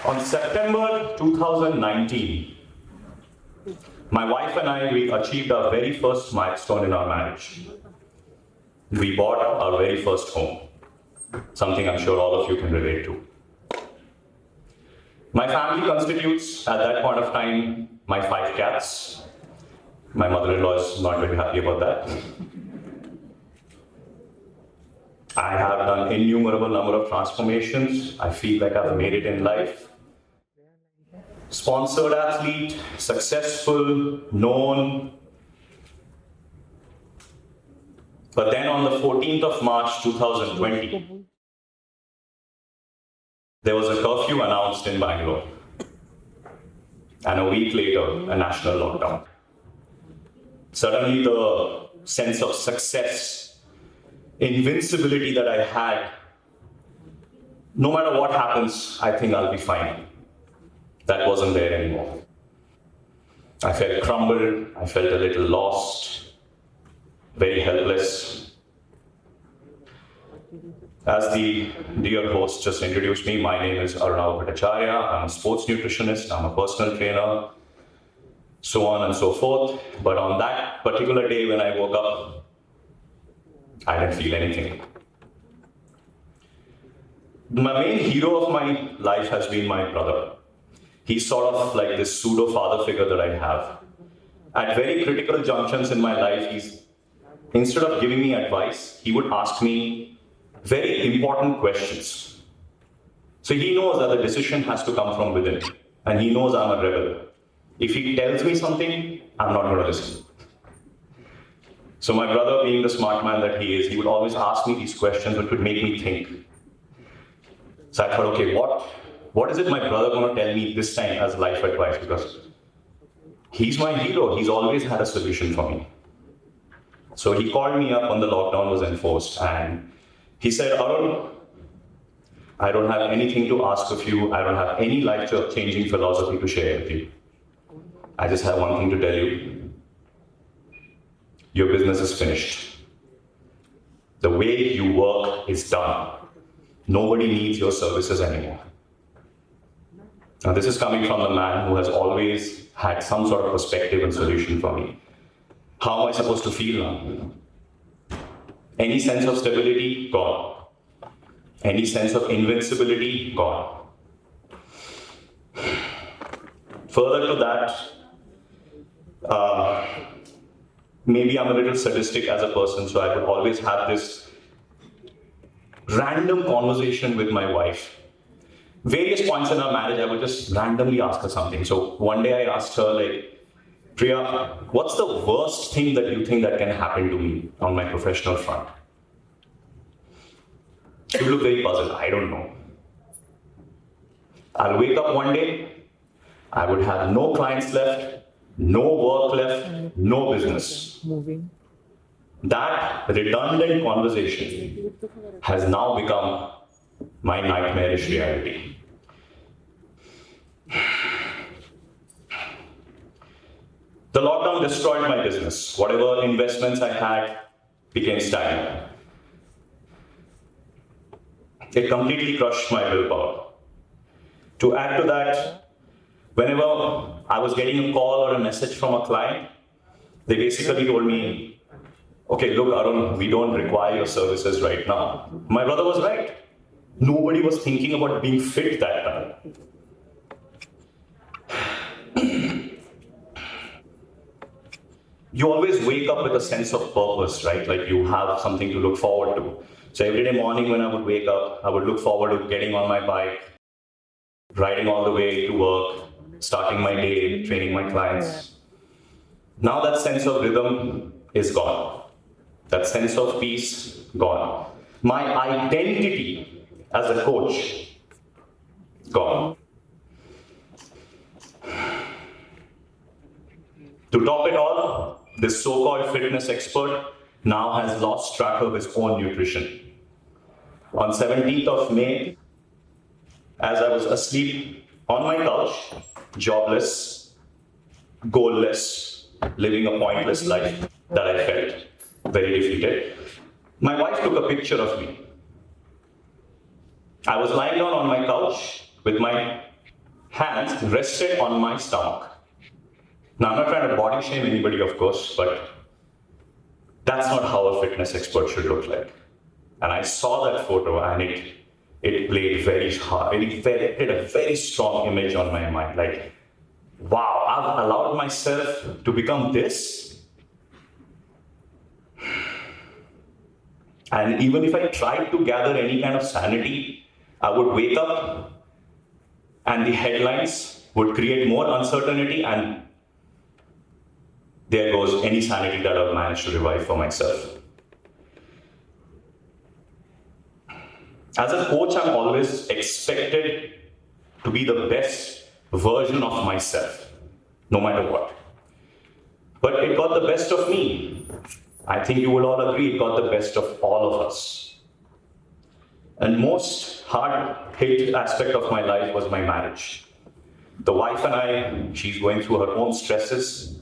On September 2019, my wife and I, we achieved our very first milestone in our marriage. We bought our very first home, something I'm sure all of you can relate to. My family constitutes, at that point of time, my 5 cats. My mother-in-law is not very happy about that. I have done innumerable number of transformations. I feel like I've made it in life. Sponsored athlete, successful, known. But then on the 14th of March 2020, there was a curfew announced in Bangalore. And a week later, a national lockdown. Suddenly the sense of success, invincibility that I had, no matter what happens, I think I'll be fine. That wasn't there anymore. I felt crumbled, I felt a little lost, very helpless. As the dear host just introduced me, my name is Arunava Bhattacharyya. I'm a sports nutritionist, I'm a personal trainer, so on and so forth. But on that particular day when I woke up, I didn't feel anything. My main hero of my life has been my brother. He's sort of like this pseudo-father figure that I have. At very critical junctions in my life, instead of giving me advice, he would ask me very important questions. So he knows that the decision has to come from within, and he knows I'm a rebel. If he tells me something, I'm not going to listen. So my brother, being the smart man that he is, he would always ask me these questions which would make me think. So I thought, okay, what is it my brother going to tell me this time as life advice? Because he's my hero. He's always had a solution for me. So he called me up when the lockdown was enforced, and he said, Arun, I don't have anything to ask of you. I don't have any life-changing philosophy to share with you. I just have one thing to tell you. Your business is finished. The way you work is done. Nobody needs your services anymore. Now, this is coming from the man who has always had some sort of perspective and solution for me. How am I supposed to feel now? Any sense of stability? Gone. Any sense of invincibility? Gone. Further to that, maybe I'm a little sadistic as a person, so I would always have this random conversation with my wife. Various points in our marriage, I would just randomly ask her something. So one day I asked her, like, Priya, what's the worst thing that you think that can happen to me on my professional front? She looked very puzzled. I don't know. I'll wake up one day, I would have no clients left, no work left, no business. That redundant conversation has now become my nightmarish reality. The lockdown destroyed my business. Whatever investments I had became stagnant. It completely crushed my willpower. To add to that, whenever I was getting a call or a message from a client, they basically told me, okay, look, Arun, we don't require your services right now. My brother was right. Nobody was thinking about being fit that time. You always wake up with a sense of purpose, right? Like you have something to look forward to. So every day morning when I would wake up, I would look forward to getting on my bike, riding all the way to work, starting my day, training my clients. Now that sense of rhythm is gone. That sense of peace, gone. My identity as a coach, gone. To top it all, this so-called fitness expert now has lost track of his own nutrition. On 17th of May, as I was asleep on my couch, jobless, goalless, living a pointless life that I felt very defeated, my wife took a picture of me. I was lying down on my couch with my hands rested on my stomach. Now, I'm not trying to body shame anybody, of course, but that's not how a fitness expert should look like. And I saw that photo and it played very hard. It did a very strong image on my mind. Like, wow, I've allowed myself to become this. And even if I tried to gather any kind of sanity, I would wake up and the headlines would create more uncertainty, and there goes any sanity that I've managed to revive for myself. As a coach, I'm always expected to be the best version of myself, no matter what. But it got the best of me. I think you will all agree it got the best of all of us. And most hard-hit aspect of my life was my marriage. The wife and I, she's going through her own stresses.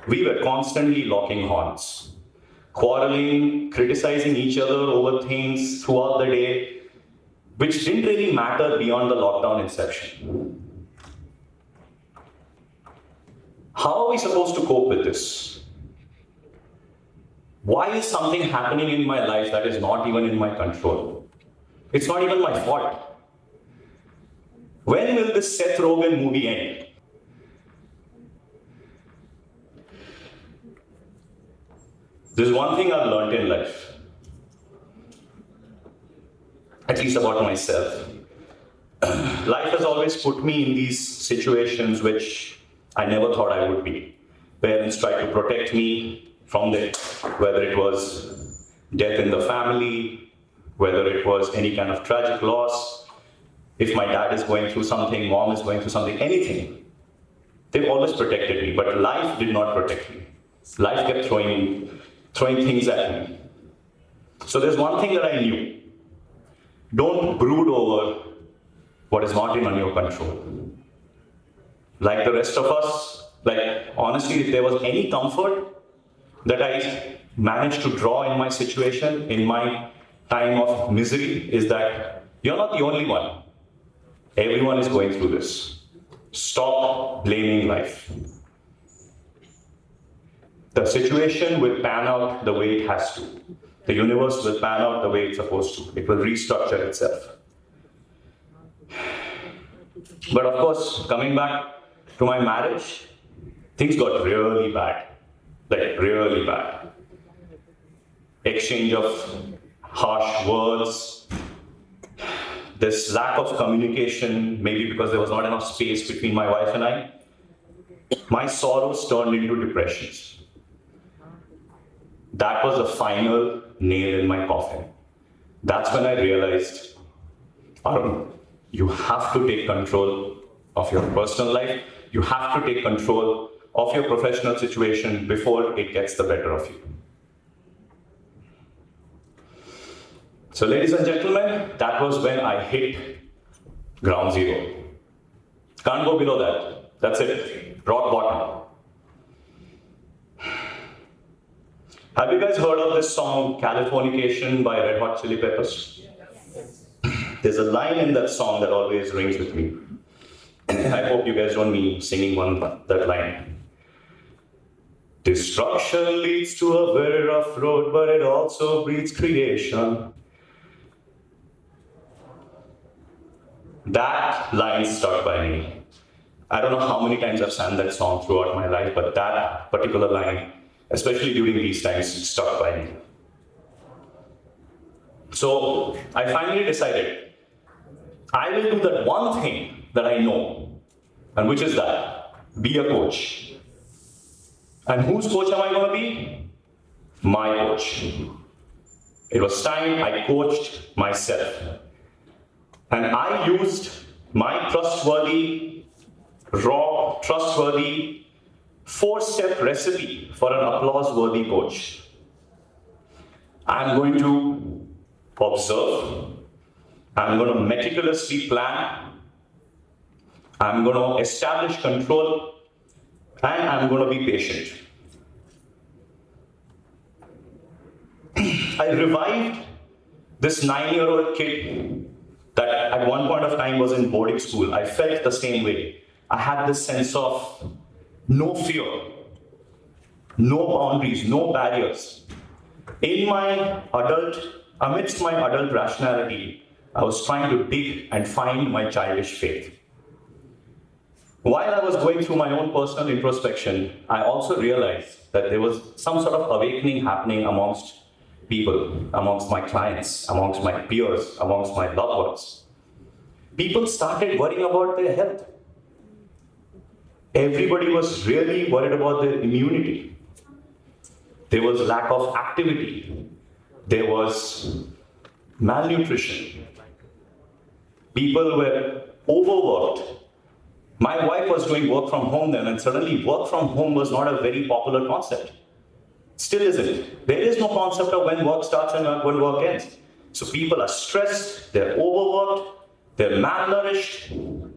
We were constantly locking horns, quarreling, criticizing each other over things throughout the day, which didn't really matter beyond the lockdown inception. How are we supposed to cope with this? Why is something happening in my life that is not even in my control? It's not even my fault. When will this Seth Rogen movie end? There's one thing I've learned in life, at least about myself. Life has always put me in these situations which I never thought I would be. Parents tried to protect me from it, whether it was death in the family, whether it was any kind of tragic loss. If my dad is going through something, mom is going through something, anything. They've always protected me, but life did not protect me. Life kept throwing things at me. So there's one thing that I knew. Don't brood over what is not in your control. Like the rest of us, honestly, if there was any comfort that I managed to draw in my situation, in my time of misery, is that you're not the only one. Everyone is going through this. Stop blaming life. The situation will pan out the way it has to. The universe will pan out the way it's supposed to. It will restructure itself. But of course, coming back to my marriage, things got really bad. Like, really bad. Exchange of harsh words. This lack of communication, maybe because there was not enough space between my wife and I. My sorrows turned into depressions. That was the final nail in my coffin. That's when I realized, Arun, you have to take control of your personal life. You have to take control of your professional situation before it gets the better of you. So, ladies and gentlemen, that was when I hit ground zero. Can't go below that. That's it. Rock bottom. Have you guys heard of this song, Californication by Red Hot Chili Peppers? Yes. There's a line in that song that always rings with me. I hope you guys don't mind me singing that line. Destruction leads to a very rough road, but it also breeds creation. That line stuck by me. I don't know how many times I've sang that song throughout my life, but that particular line, especially during these times, stuck by me. So I finally decided, I will do that one thing that I know, and which is that, be a coach. And whose coach am I going to be? My coach. It was time I coached myself. And I used my trustworthy, raw, trustworthy, 4-step recipe for an applause-worthy coach. I'm going to observe. I'm going to meticulously plan. I'm going to establish control. And I'm going to be patient. I revived this 9-year-old kid that at one point of time was in boarding school, I felt the same way. I had this sense of no fear, no boundaries, no barriers. Amidst my adult rationality, I was trying to dig and find my childish faith. While I was going through my own personal introspection, I also realized that there was some sort of awakening happening amongst people, amongst my clients, amongst my peers, amongst my loved ones. People started worrying about their health. Everybody was really worried about their immunity. There was lack of activity. There was malnutrition. People were overworked. My wife was doing work from home then, and suddenly work from home was not a very popular concept. Still isn't. There is no concept of when work starts and when work ends. So people are stressed, they're overworked, they're malnourished.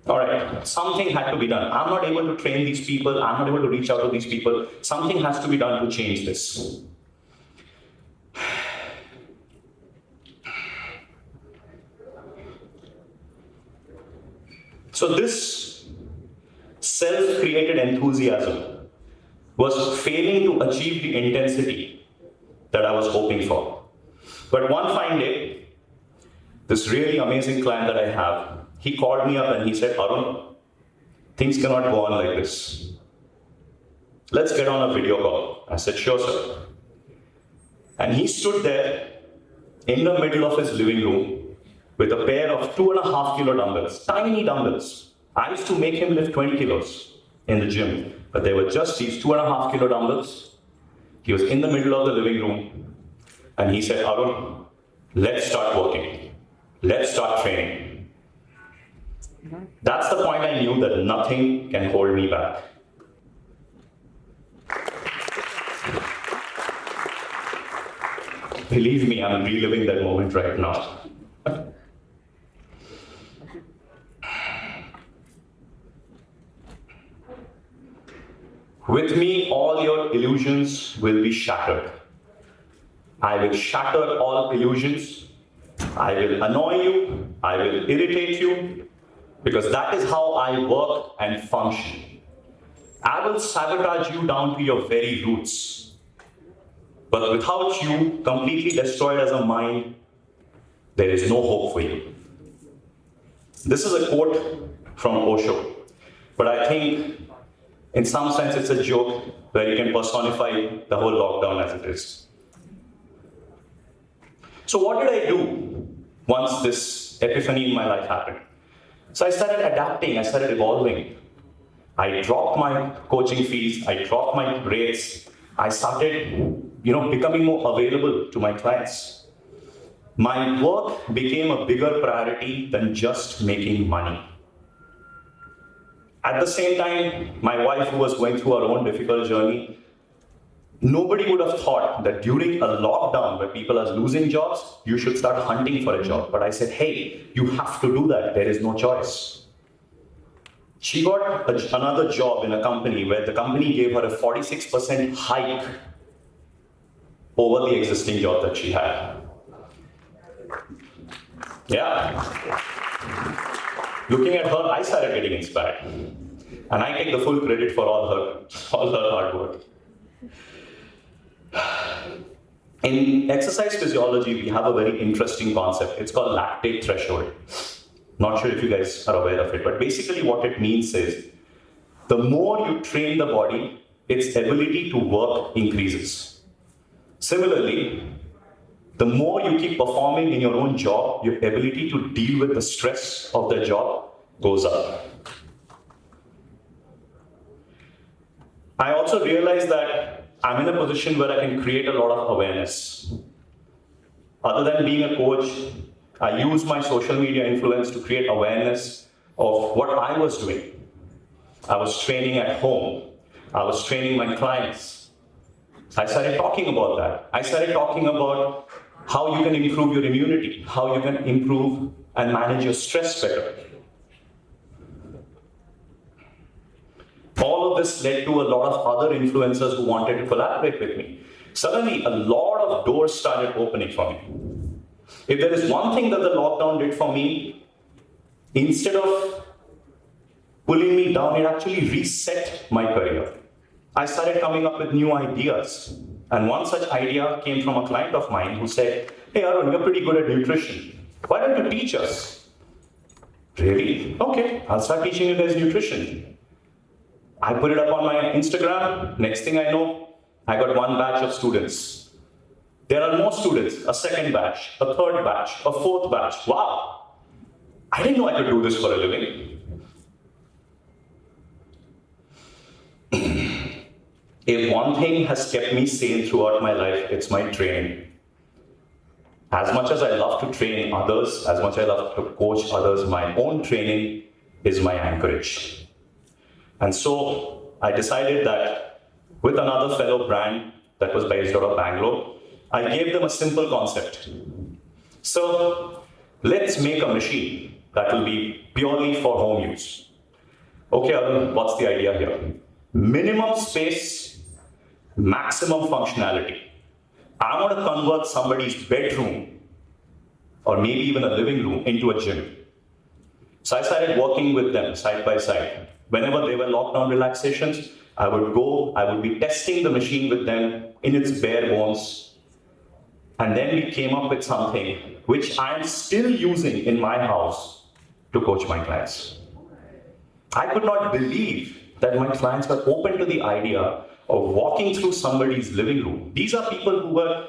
All right, something had to be done. I'm not able to train these people. I'm not able to reach out to these people. Something has to be done to change this. So this self-created enthusiasm was failing to achieve the intensity that I was hoping for. But one fine day, this really amazing client that I have, he called me up and he said, Arun, things cannot go on like this. Let's get on a video call. I said, sure, sir. And he stood there in the middle of his living room with a pair of 2.5 kilo dumbbells, tiny dumbbells. I used to make him lift 20 kilos in the gym, but they were just these 2.5 kilo dumbbells. He was in the middle of the living room and he said, Arun, let's start working. Let's start training. That's the point I knew that nothing can hold me back. Believe me, I'm reliving that moment right now. With me, all your illusions will be shattered. I will shatter all illusions. I will annoy you. I will irritate you. Because that is how I work and function. I will sabotage you down to your very roots. But without you completely destroyed as a mind, there is no hope for you. This is a quote from Osho. But I think in some sense it's a joke where you can personify the whole lockdown as it is. So what did I do once this epiphany in my life happened? So I started adapting, I started evolving. I dropped my coaching fees, I dropped my rates. I started, becoming more available to my clients. My work became a bigger priority than just making money. At the same time, my wife, who was going through her own difficult journey, nobody would have thought that during a lockdown where people are losing jobs, you should start hunting for a job. But I said, hey, you have to do that. There is no choice. She got another job in a company where the company gave her a 46% hike over the existing job that she had. Yeah. Looking at her, I started getting inspired. And I take the full credit for all her hard work. In exercise physiology, we have a very interesting concept. It's called lactate threshold. Not sure if you guys are aware of it, but basically what it means is the more you train the body, its ability to work increases. Similarly, the more you keep performing in your own job, your ability to deal with the stress of the job goes up. I also realized that I'm in a position where I can create a lot of awareness. Other than being a coach, I use my social media influence to create awareness of what I was doing. I was training at home. I was training my clients. I started talking about that. I started talking about how you can improve your immunity, how you can improve and manage your stress better. All of this led to a lot of other influencers who wanted to collaborate with me. Suddenly, a lot of doors started opening for me. If there is one thing that the lockdown did for me, instead of pulling me down, it actually reset my career. I started coming up with new ideas. And one such idea came from a client of mine who said, "Hey Arun, you're pretty good at nutrition. Why don't you teach us?" Really? Okay, I'll start teaching you guys nutrition. I put it up on my Instagram. Next thing I know, I got one batch of students. There are more students, a second batch, a third batch, a fourth batch. Wow, I didn't know I could do this for a living. If one thing has kept me sane throughout my life, it's my training. As much as I love to train others, as much as I love to coach others, my own training is my anchorage. And so I decided that with another fellow brand that was based out of Bangalore, I gave them a simple concept. So let's make a machine that will be purely for home use. Okay, Arun, what's the idea here? Minimum space, maximum functionality. I want to convert somebody's bedroom or maybe even a living room into a gym. So I started working with them side by side. Whenever they were lockdown relaxations, I would be testing the machine with them in its bare bones. And then we came up with something which I'm still using in my house to coach my clients. I could not believe that my clients were open to the idea of walking through somebody's living room. These are people who were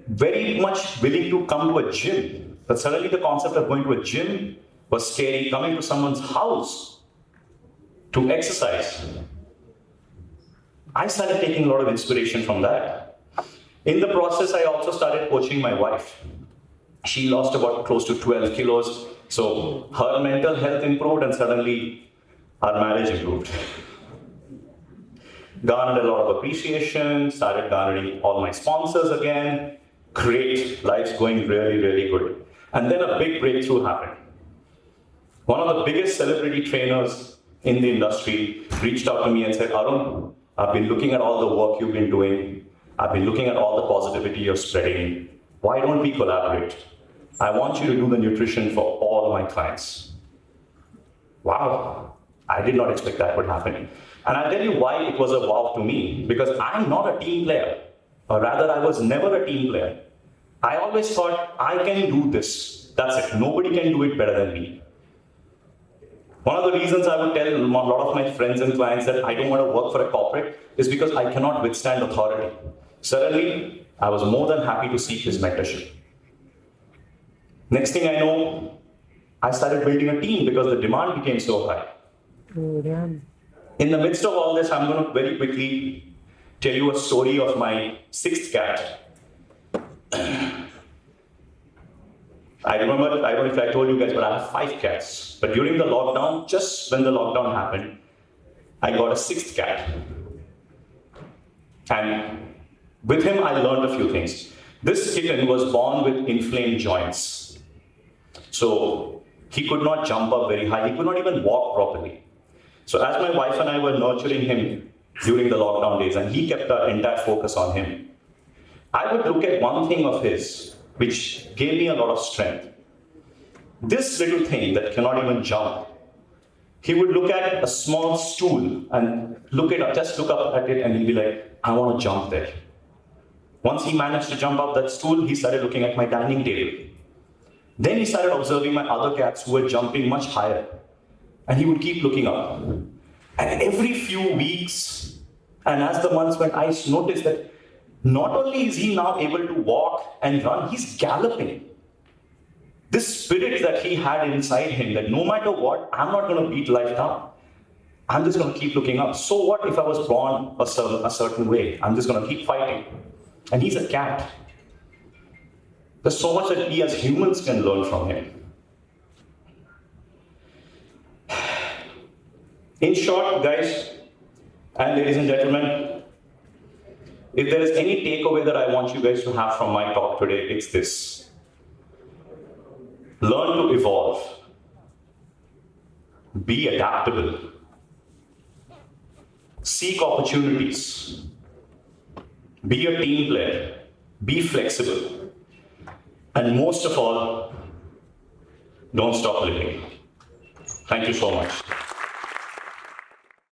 very much willing to come to a gym, but suddenly the concept of going to a gym was scary. Coming to someone's house to exercise, I started taking a lot of inspiration from that. In the process, I also started coaching my wife. She lost about close to 12 kilos, so her mental health improved and suddenly our marriage improved. Garnered a lot of appreciation, started garnering all my sponsors again. Great, life's going really, really good. And then a big breakthrough happened. One of the biggest celebrity trainers in the industry reached out to me and said, "Arun, I've been looking at all the work you've been doing. I've been looking at all the positivity you're spreading. Why don't we collaborate? I want you to do the nutrition for all my clients." Wow, I did not expect that would happen. And I'll tell you why it was a wow to me, because I'm not a team player, or rather I was never a team player. I always thought, I can do this, that's it, nobody can do it better than me. One of the reasons I would tell a lot of my friends and clients that I don't want to work for a corporate is because I cannot withstand authority. Suddenly, I was more than happy to seek his mentorship. Next thing I know, I started building a team because the demand became so high. In the midst of all this, I'm going to very quickly tell you a story of my sixth cat. I don't know if I told you guys, but I have 5 cats. But during the lockdown, just when the lockdown happened, I got a 6th cat. And with him, I learned a few things. This kitten was born with inflamed joints. So he could not jump up very high. He could not even walk properly. So as my wife and I were nurturing him during the lockdown days, and he kept our entire focus on him, I would look at one thing of his, which gave me a lot of strength. This little thing that cannot even jump, he would look at a small stool and just look up at it, and he'd be like, "I want to jump there." Once he managed to jump up that stool, he started looking at my dining table. Then he started observing my other cats who were jumping much higher. And he would keep looking up. And every few weeks, and as the months went, I noticed that not only is he now able to walk and run, he's galloping. This spirit that he had inside him, that no matter what, I'm not going to beat life down. I'm just going to keep looking up. So what if I was born a certain way? I'm just going to keep fighting. And he's a cat. There's so much that we as humans can learn from him. In short, guys and ladies and gentlemen, if there is any takeaway that I want you guys to have from my talk today, it's this. Learn to evolve. Be adaptable. Seek opportunities. Be a team player. Be flexible. And most of all, don't stop living. Thank you so much.